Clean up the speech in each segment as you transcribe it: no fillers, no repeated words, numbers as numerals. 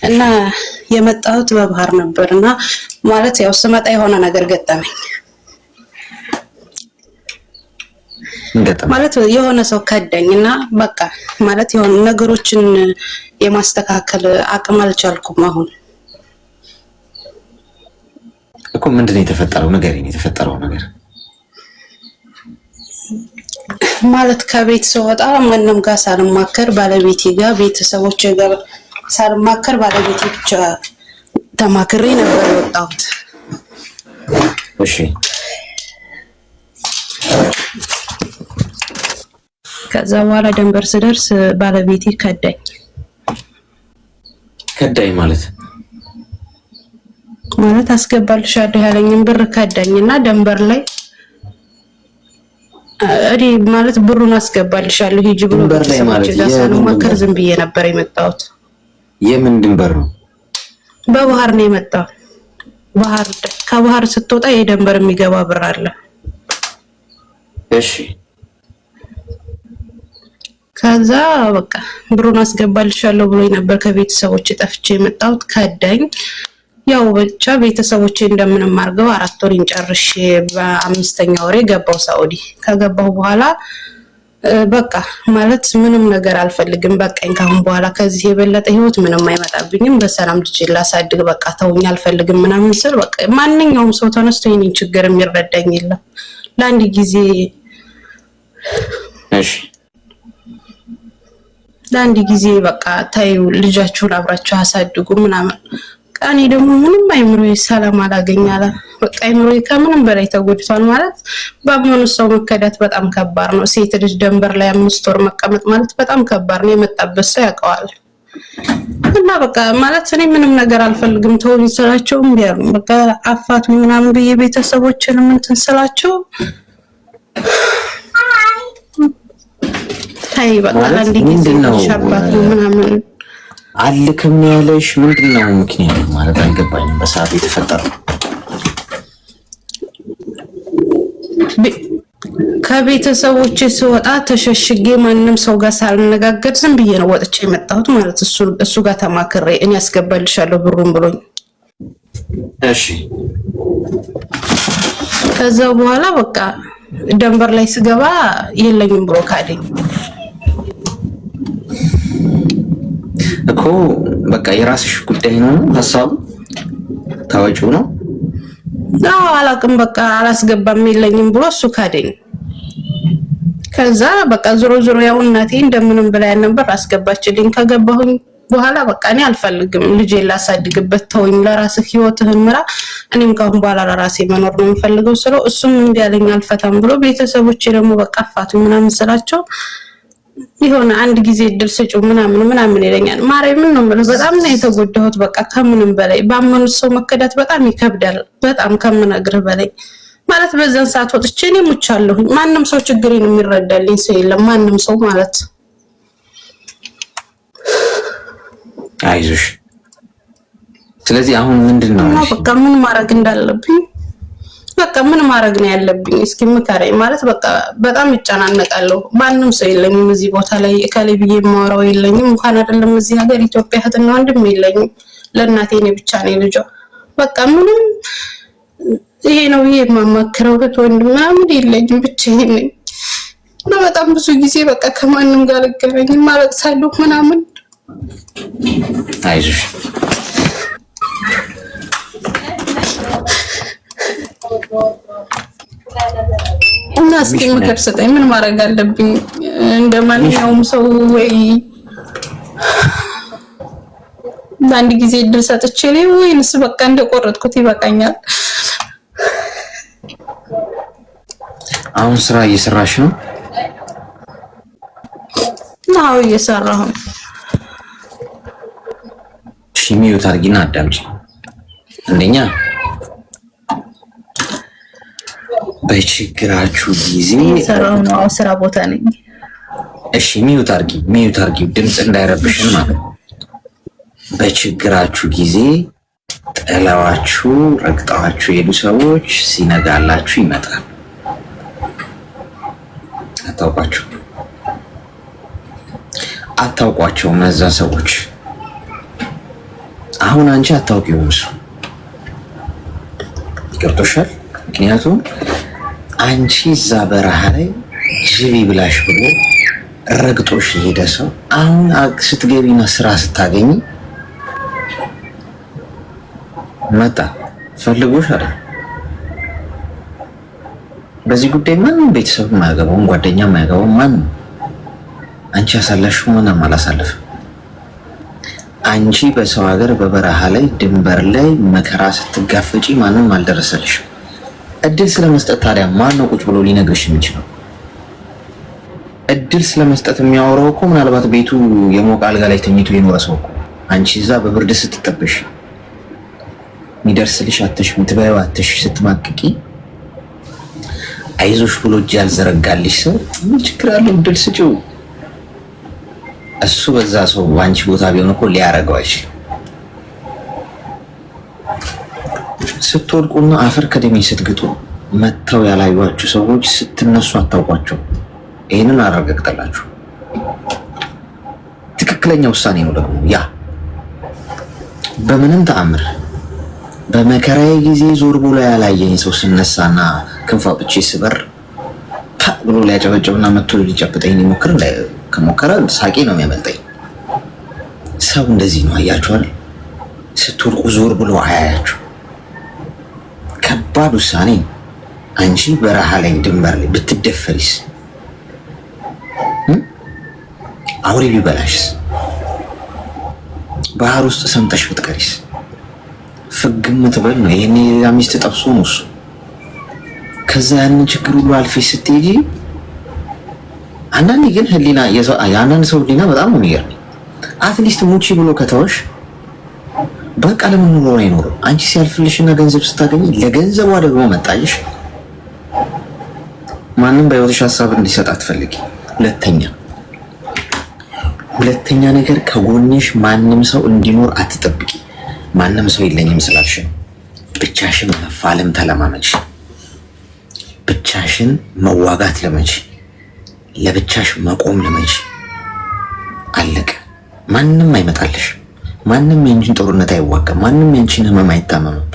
እና የመጣሁት በባህር ነበርና ማለት ያው ስመጣ የሆነ ነገር ገጠመኝ። ማለት የሆነ ሰው ከዳኝና በቃ ማለት የሆነ ነገሮችን የማስተካከል አቅም አልቻልኩም። አሁን እኮ ምንድነው የተፈጠረው ነገር? የተፈጠረው ነገር ማለት ከቤት ስወጣ ማንም ጋር ሳልማከር ባለቤቴ ጋር ቤተሰቦቼ ጋር ሳልማከር ባለቤቴ ብቻ ተማክሬ ነበር የወጣሁት። እሺ ከዛ በኋላ ደንበር ስደርስ ባለቤቴ ከዳኝ ማለት አስገባልሻለሁ ያለኝን ብር ከዳኝና ደንበር ላይ እኔ ማለት ብሩን አስገባልሻለሁ ሂጂ ብሎ ደንበር ላይ ማለት ሳልማከር ዝም ብዬ ነበር የመጣሁት። የምን ድንበር ነው? በባህር ነው የመጣው። ከባህር ስትወጣ የደንበር የሚገባ ብር አለ። እሺ ከዛ በቃ ብሩን አስገባልሻለሁ ብሎ ነበር ከቤተሰቦቼ ጠፍቼ የመጣሁት። ከዳኝ። ያው ብቻ ቤተሰቦቼ እንደምንም አድርገው 4 ወር ጨርሼ በ5ኛ ወሬ ገባው ሳውዲ። ከገባው በኋላ በቃ ማለት ምንም ነገር አልፈልግም፣ በቃኝ ካሁን በኋላ ከዚህ የበለጠ ህይወት ምንም አይመጣብኝም፣ በሰላም ልጅ ላሳድግ በቃ ተውኝ አልፈልግም ምናምን ስል በቃ ማንኛውም ሰው ተነስቶ የኔን ችግር የሚረዳኝ የለም። ለአንድ ጊዜ እሺ ለአንድ ጊዜ በቃ ታዩ ልጃችሁን አብራችሁ አሳድጉ ምናምን። እኔ ደግሞ ምንም አይምሮዬ ሰላም አላገኛለ። በቃ አይምሮዬ ከምንም በላይ ተጎድቷል። ማለት ባመኑ ሰው መከዳት በጣም ከባድ ነው። ሴት ልጅ ደንበር ላይ 5 ወር መቀመጥ ማለት በጣም ከባድ ነው። የመጣበት ሰው ያውቀዋል። እና በቃ ማለት እኔ ምንም ነገር አልፈልግም ተውኝ ስላቸው እምቢ አሉ። በቃ አፋቱ ምናምን ብዬ ቤተሰቦችን እንትን ስላቸው ታይ በቃ አንድ ጊዜ ሻባቱ ምናምን አልከም ያለሽ ምንድነው ምክንያቱ? ማለት አልገባኝም። በሰዓት የተፈጠረው ከቤተሰቦቼ ስወጣ ተሸሽጌ ማንንም ሰው ጋር ሳልነጋገር ዝም ብዬ ነው ወጥቼ የመጣሁት። ማለት እሱ ጋር ተማክሬ እኔ ያስገባልሻለሁ ብሩን ብሎኝ። እሺ ከዛ በኋላ በቃ ደንበር ላይ ስገባ የለኝም ብሎ ካደኝ እኮ። በቃ የራስሽ ጉዳይ ነው ሐሳቡ ታወጪው ነው። አላቅም በቃ አላስገባም የለኝም ብሎ እሱ ካደኝ። ከዛ በቃ ዞሮ ያው እናቴ እንደምንም ብላ ነበር አስገባችልኝ። ከገባሁኝ በኋላ በቃ እኔ አልፈልግም ልጄን ላሳድግበት ተወኝ፣ ለራስህ ህይወትህን ምራ፣ እኔም ካሁን በኋላ ለራሴ መኖር ነው የምፈልገው ስለው እሱም እንዲያለኝ አልፈታም ብሎ ቤተሰቦቼ ደግሞ በቃ አፋቱ ምናምን ስላቸው ይሆነ አንድ ጊዜ እድል ስጪው ምናምን ይለኛል። ማርያምን ነው ማለት በጣም ነው የተጎዳሁት። በቃ ከምንም በላይ ባመኑት ሰው መከዳት በጣም ይከብዳል። በጣም ከምነግርህ በላይ ማለት በዛን ሰዓት ወጥቼ እኔ ሙቻለሁ። ማንም ሰው ችግሬን የሚረዳልኝ ሰው የለም። ማንም ሰው ማለት አይዞሽ። ስለዚህ አሁን ምንድነው በቃ ምን ማድረግ እንዳለብኝ በቃ ምን ማድረግ ነው ያለብኝ? እስኪ ምከረኝ። ማለት በቃ በጣም ይጨናነቃለሁ። ማንም ሰው የለኝም እዚህ ቦታ ላይ እከሌ ብዬ የማወራው የለኝም። እንኳን አይደለም እዚህ ሀገር ኢትዮጵያ እህትና ወንድም የለኝም። ለእናቴ እኔ ብቻ ነኝ ልጇ። በቃ ምንም ይሄ ነው ይሄ የማማክረው እህት ወንድም ምናምን የለኝም፣ ብቻዬን ነኝ። እና በጣም ብዙ ጊዜ በቃ ከማንም ጋር አልገናኝም፣ አለቅሳለሁ ምናምን። አይዞሽ እና እስኪ ምክር ስጠኝ። ምን ማድረግ አለብኝ? እንደማንኛውም ሰው ወይ አንድ ጊዜ እድል ሰጥቼ ላይ ወይንስ በቃ እንደቆረጥኩት ይበቃኛል? አሁን ስራ እየሰራሽ ነው? አዎ እየሰራሁ ነው። ሚዩት አድርጊና አዳምጪ። አንደኛ በችግራችሁ ጊዜ ሰራው ነው ስራ ቦታ ነኝ። እሺ ሚዩት አድርጊ ድምጽ እንዳይረብሽን ማለት ነው። በችግራችሁ ጊዜ ጥለዋችሁ ረግጠዋችሁ የሄዱ ሰዎች ሲነጋላችሁ ይመጣል። አታውቋቸውም እነዛ ሰዎች አሁን አንቺ አታውቂውም እሱ ገብቶሻል። ምክንያቱም አንቺ እዛ በረሃ ላይ ጅቢ ብላሽ ብሎ ረግጦሽ የሄደ ሰው አሁን ስትገቢና ስራ ስታገኝ መጣ ፈልጎሽ አይደል? በዚህ ጉዳይ ማንም ቤተሰብ የማያገባውም ጓደኛ የማያገባውም ማንም አንቺ ያሳለፍሽው ምንም አላሳለፍም። አንቺ በሰው ሀገር በበረሃ ላይ ድንበር ላይ መከራ ስትጋፈጪ ማንም አልደረሰልሽም። እድል ስለመስጠት ታዲያ ማን ነው ቁጭ ብሎ ሊነግርሽ የሚችለው? እድል ስለመስጠት የሚያወራው እኮ ምናልባት ቤቱ የሞቀ አልጋ ላይ ተኝቶ የኖረ ሰው እኮ አንቺ እዛ በብርድ ስትጠበሽ የሚደርስልሽ አተሽ ምትበይው አተሽ ስትማቅቂ አይዞሽ ብሎ እጅ ያልዘረጋልሽ ሰው ምን ችግር አለው? እድል ስጪው። እሱ በዛ ሰው ባንቺ ቦታ ቢሆን እኮ ሊያረገው አይችልም። ስትወድቁና አፈር ከደሜ ስትግጡ መተው ያላዩዋችሁ ሰዎች ስትነሱ አታውቋቸው። ይህንን አረጋግጠላችሁ። ትክክለኛ ውሳኔ ነው ደግሞ ያ። በምንም ተአምር በመከራዬ ጊዜ ዞር ብሎ ያላየኝ ሰው ስነሳና ክንፍ አውጥቼ ስበር ብሎ ሊያጨበጭብና መጥቶ ሊጨብጠኝ ሊሞክር ከሞከረ ሳቄ ነው የሚያመልጠኝ። ሰው እንደዚህ ነው። አያችኋል? ስትወድቁ ዞር ብሎ አያያችሁ። ከባድ ውሳኔ። አንቺ በረሃ ላይ ድንበር ላይ ብትደፈሪስ? አውሬ ቢበላሽስ? ባህር ውስጥ ሰምጠሽ ብትቀሪስ? ፍግም ትበል ነው። ይሄኔ ሌላ ሚስት ጠብሶ ነው እሱ። ከዛ ያንን ችግር ሁሉ አልፈሽ ስትሄጂ አንዳንዴ ግን ህሊና የአንዳንድ ሰው ህሊና በጣም ነው የሚገርመኝ። አትሊስት ሙቺ ብሎ ከተወሽ በቃ ለምን ኑሮ አይኖርም? አንቺ ሲያልፍልሽና ገንዘብ ስታገኝ ለገንዘቧ ደግሞ መጣይሽ። ማንም በህይወትሽ ሀሳብ እንዲሰጥ አትፈልጊ። ሁለተኛ ነገር ከጎንሽ ማንም ሰው እንዲኖር አትጠብቂ። ማንም ሰው የለኝም ስላልሽ ብቻሽን መፋለም ተለማመች። ብቻሽን መዋጋት ለመች፣ ለብቻሽ መቆም ለመች። አለቀ። ማንም አይመጣልሽ። ማንም የአንቺን ጦርነት አይዋጋም። ማንም የአንቺን ህመም አይታመምም።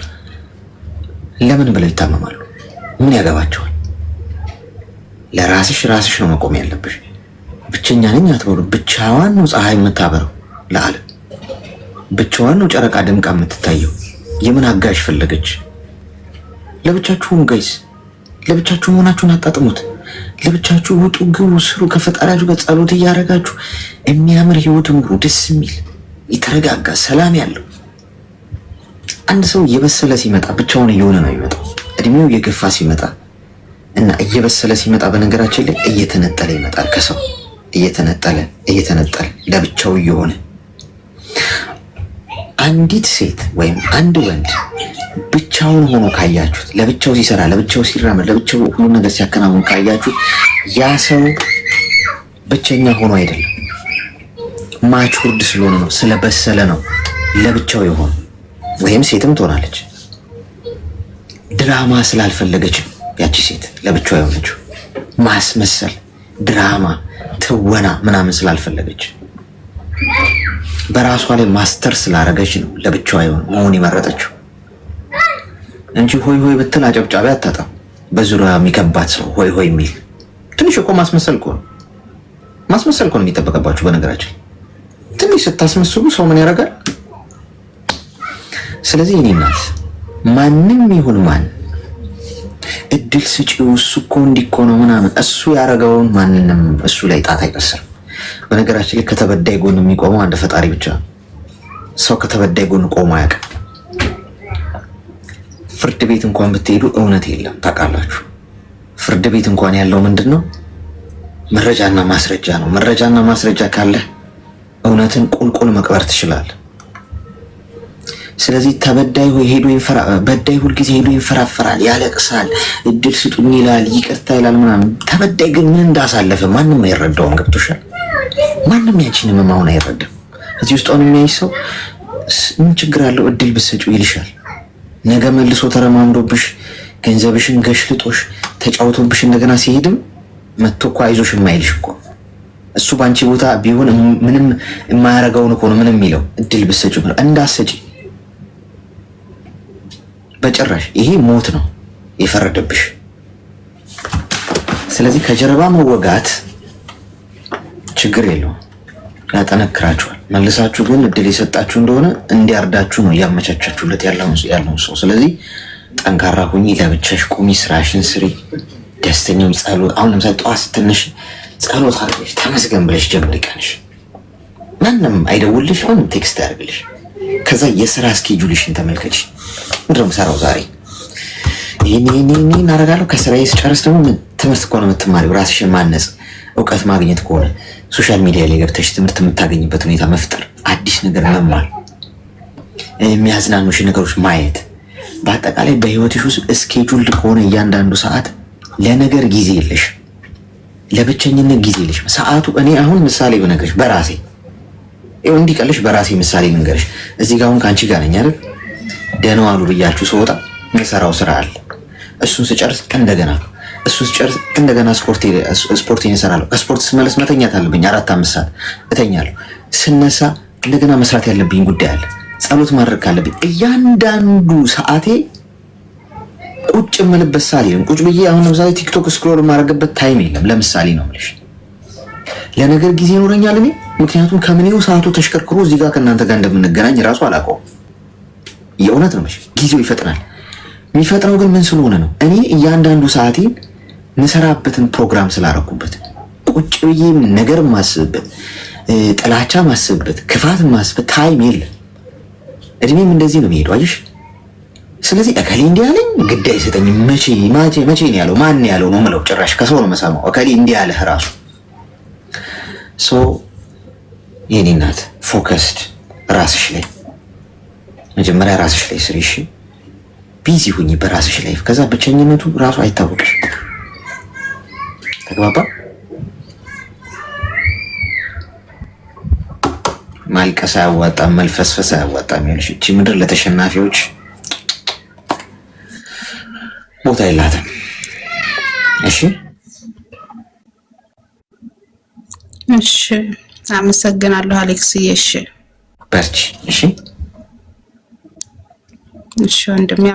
ለምን ብለው ይታመማሉ? ምን ያገባቸዋል? ለራስሽ ነው መቆም ያለብሽ። ብቸኛ ነኝ አትበሉ። ብቻዋን ነው ፀሐይ የምታበረው ለዓለም። ብቻዋን ነው ጨረቃ ደምቃ የምትታየው። የምን አጋዥ ፈለገች? ለብቻችሁን ጋይስ፣ ለብቻችሁ መሆናችሁን አጣጥሙት። ለብቻችሁ ውጡ፣ ግቡ፣ ስሩ። ከፈጣሪያችሁ ጋር ጸሎት እያደረጋችሁ የሚያምር ህይወት ኑሩ። ደስ የሚል የተረጋጋ ሰላም ያለው። አንድ ሰው እየበሰለ ሲመጣ ብቻውን እየሆነ ነው የሚመጣው። እድሜው እየገፋ ሲመጣ እና እየበሰለ ሲመጣ በነገራችን ላይ እየተነጠለ ይመጣል። ከሰው እየተነጠለ ለብቻው እየሆነ። አንዲት ሴት ወይም አንድ ወንድ ብቻውን ሆኖ ካያችሁት፣ ለብቻው ሲሰራ፣ ለብቻው ሲራመድ፣ ለብቻው ሁሉ ነገር ሲያከናውን ካያችሁት ያ ሰው ብቸኛ ሆኖ አይደለም፣ ማቹርድ ስለሆነ ነው፣ ስለበሰለ ነው ለብቻው የሆነ። ወይም ሴትም ትሆናለች ድራማ ስላልፈለገች ያቺ ሴት ለብቻው የሆነችው። ማስመሰል፣ ድራማ፣ ትወና ምናምን ስላልፈለገች በራሷ ላይ ማስተር ስላረገች ነው ለብቻዋ መሆን የመረጠችው እንጂ ሆይ ሆይ ብትል አጨብጫቢ አታጣም። በዙሪያ የሚከባት ሰው ሆይ ሆይ የሚል ትንሽ እኮ ማስመሰል እኮ ነው የሚጠበቅባችሁ። በነገራችን ትንሽ ስታስመስሉ ሰው ምን ያደርጋል? ስለዚህ እኔ እናት ማንም ይሁን ማን እድል ስጪው። እሱ እኮ እንዲኮ ነው ምናምን እሱ ያደረገውን ማንንም እሱ ላይ ጣት አይቀስርም። በነገራችን ላይ ከተበዳይ ጎን የሚቆመው አንድ ፈጣሪ ብቻ። ሰው ከተበዳይ ጎን ቆሞ አያውቅም። ፍርድ ቤት እንኳን ብትሄዱ እውነት የለም ታውቃላችሁ። ፍርድ ቤት እንኳን ያለው ምንድን ነው? መረጃና ማስረጃ ነው። መረጃና ማስረጃ ካለ እውነትን ቁልቁል መቅበር ትችላለህ። ስለዚህ ተበዳይ በዳይ ሁልጊዜ ሄዶ ይንፈራፈራል፣ ያለቅሳል፣ እድል ስጡኝ ይላል፣ ይቅርታ ይላል ምናምን። ተበዳይ ግን ምን እንዳሳለፈ ማንም አይረዳውም። ገብቶሻል? ማንም ያንቺን ህመም አይረዳም። እዚህ ውስጥ አሁን የሚያይ ሰው ምን ችግር አለው እድል ብትሰጪው ይልሻል። ነገ መልሶ ተረማምዶብሽ ገንዘብሽን ገሽልጦሽ ተጫውቶብሽ እንደገና ሲሄድም መጥቶ እኮ አይዞሽ የማይልሽ እኮ እሱ ባንቺ ቦታ ቢሆን ምንም የማያረገውን እኮ ነው ምንም የሚለው። እድል ብትሰጪው እንዳትሰጪ በጭራሽ ይሄ ሞት ነው የፈረደብሽ። ስለዚህ ከጀርባ መወጋት ችግር የለውም፣ ያጠነክራችኋል። መልሳችሁ ግን እድል የሰጣችሁ እንደሆነ እንዲያርዳችሁ ነው እያመቻቻችሁለት ያለውን ሰው። ስለዚህ ጠንካራ ሁኚ፣ ለብቻሽ ቁሚ፣ ስራሽን ስሪ፣ ደስተኛው ጸሎት። አሁን ለምሳሌ ጠዋት ስትነሽ ጸሎት አድርገሽ ተመስገን ብለሽ ጀምሪ ቀንሽ። ማንም አይደውልሽ፣ ማንም ቴክስት ያደርግልሽ። ከዛ የስራ እስኬጁልሽን ተመልከች። ምንድን ነው የምሰራው ዛሬ? ይሄን እናደርጋለሁ። ከስራዬ ስጨርስ ደግሞ ትምህርት ከሆነ የምትማሪው ራስሽን ማነጽ፣ እውቀት ማግኘት ከሆነ ሶሻል ሚዲያ ላይ ገብተሽ ትምህርት የምታገኝበት ሁኔታ መፍጠር፣ አዲስ ነገር መማር፣ የሚያዝናኑሽ ነገሮች ማየት። በአጠቃላይ በህይወትሽ ውስጥ እስኬጁልድ ከሆነ እያንዳንዱ ሰዓት ለነገር ጊዜ የለሽ፣ ለብቸኝነት ጊዜ የለሽ። ሰዓቱ እኔ አሁን ምሳሌ ብነግርሽ በራሴ ይኸው እንዲቀልሽ በራሴ ምሳሌ ልንገርሽ። እዚህ ጋር አሁን ከአንቺ ጋር ነኝ አይደል? ደህና ዋሉ ብያችሁ ስወጣ የምሰራው ስራ አለ። እሱን ስጨርስ እንደገና ስፖርቴን እሰራለሁ። ከስፖርት ስመለስ መተኛት አለብኝ፣ 4-5 ሰዓት እተኛለሁ። ስነሳ እንደገና መስራት ያለብኝ ጉዳይ አለ፣ ጸሎት ማድረግ ካለብኝ። እያንዳንዱ ሰዓቴ ቁጭ የምልበት ሰዓት የለም። ቁጭ ብዬ አሁን ለምሳሌ ቲክቶክ ስክሮል የማደርግበት ታይም የለም። ለምሳሌ ነው የምልሽ። ለነገር ጊዜ ይኖረኛል እኔ፣ ምክንያቱም ከምኔው ሰዓቱ ተሽከርክሮ እዚህ ጋር ከእናንተ ጋር እንደምንገናኝ ራሱ አላውቀውም። የእውነት ነው የምልሽ፣ ጊዜው ይፈጥናል። የሚፈጥነው ግን ምን ስለሆነ ነው? እኔ እያንዳንዱ ሰዓቴን ምሰራበትን ፕሮግራም ስላረኩበት፣ ቁጭ ብዬ ነገር ማስብበት፣ ጥላቻ ማስብበት፣ ክፋት ማስብበት ታይም የለም። እድሜም እንደዚህ ነው የሚሄደው አየሽ። ስለዚህ እከሌ እንዲህ ያለኝ ግድ አይሰጠኝም። መቼ ነው ያለው? ማን ያለው ነው የምለው። ጭራሽ ከሰው ነው መሰማው። እከሌ እንዲህ ያለህ ራሱ የኔ እናት ፎከስድ ራስሽ ላይ መጀመሪያ ራስሽ ላይ ስሪ። እሺ ቢዚ ሁኚ በራስሽ ላይ። ከዛ ብቸኝነቱ ራሱ አይታወቅሽ። ተግባባ? ማልቀስ አያዋጣም፣ መልፈስፈስ አያዋጣም። ይልሽ እቺ ምድር ለተሸናፊዎች ቦታ የላትም። እሺ እሺ፣ አመሰግናለሁ አሌክስዬ። እሺ በርቺ። እሺ እሺ ወንድሜ።